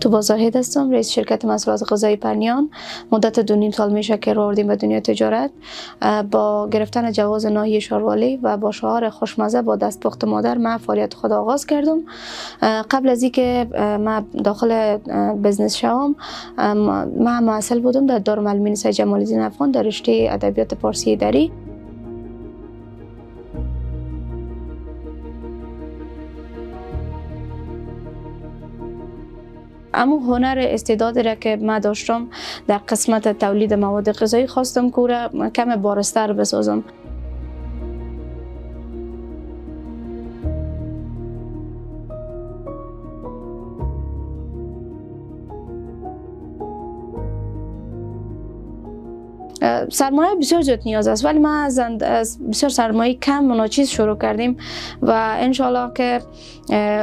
توبا زاهد هستم، رئیس شرکت محصولات غذایی پرنیان. مدت 2.5 سال میشه که راه آوردیم به دنیای تجارت با گرفتن جواز ناحیه شاروالی و با شعار خوشمزه با دستپخت مادر. من فعالیت خود آغاز کردم. قبل از اینکه من داخل بزنس شوم، من معسل بودم در دارالمعلمین سید جمال الدین افغان در رشته ادبیات فارسی اداری. اما هنر استعدادی را که من داشتم در قسمت تولید مواد غذایی خواستم که را کم بارستر بسازم. سرمایه بسیار زیاد نیاز است، ولی ما از بسیار سرمایه کم و ناچیز شروع کردیم و انشالله که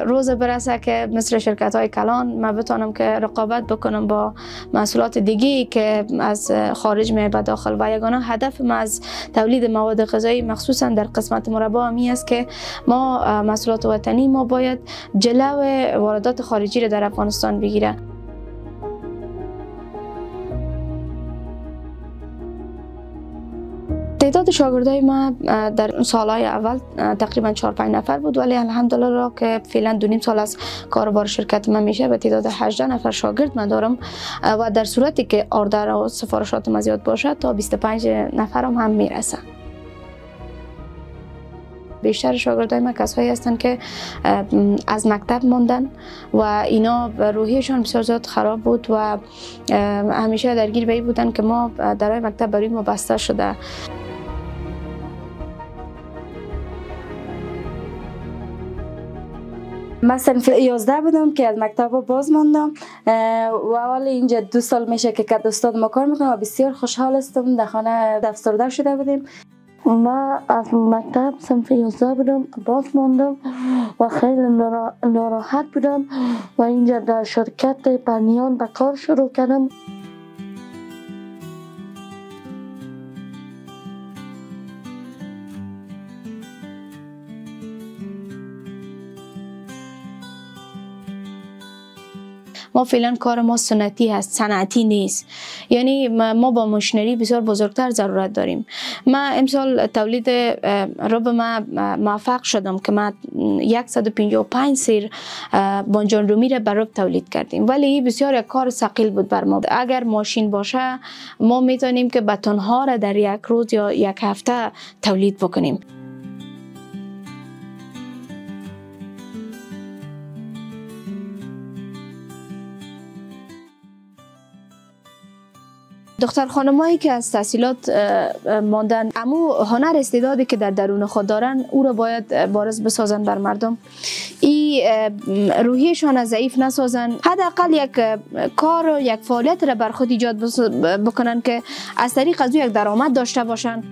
روز برسه که مثل شرکت های کلان من بتونم که رقابت بکنم با محصولات دیگی که از خارج می به داخل. و یگانه هدف ما از تولید مواد غذایی مخصوصا در قسمت مربا همی است که ما محصولات وطنی ما باید جلو واردات خارجی را در افغانستان بگیره. تعداد شاگردای ما در سالهای اول تقریبا 4-5 نفر بود، ولی الحمدلله را که فعلا 2.5 سال از کاروبار شرکت من میشه به تعداد 18 نفر شاگرد من دارم و در صورتی که آردر و سفارشات ما زیاد باشه تا 25 نفر هم میرسه. بیشتر شاگردای ما کسایی هستند که از مکتب ماندن و اینا روحیشان بسیار زیاد خراب بود و همیشه درگیر به این بودن که ما درهای مکتب برای ما بسته شده. من صنف 11 بودم که از مکتب باز ماندم و حالا اینجا 2 سال میشه که استاد ما کار میکنم و بسیار خوشحال هستم. در خانه افسرده شده بودیم. من از مکتب صنف 11 بودم که باز ماندم و خیلی ناراحت بودم و اینجا در شرکت پرنیان به کار شروع کردم. ما فعلا کار ما سنتی هست، صنعتی نیست. یعنی ما با ماشینری بسیار بزرگتر ضرورت داریم. من امسال تولید رب ما موفق شدم که ما 155 سیر بانجان رومی را بر رب تولید کردیم، ولی بسیار یک کار ثقیل بود بر ما. اگر ماشین باشه ما میتونیم که بتون ها را در یک روز یا یک هفته تولید بکنیم. دختر خانمایی که از تحصیلات ماندن، اما هنر استعدادی که در درون خود دارن او را باید بارز بسازن بر مردم. این روحیشان ضعیف نسازن، حداقل یک کار و یک فعالیت را بر خود ایجاد بکنن که از طریق از او یک درآمد داشته باشن.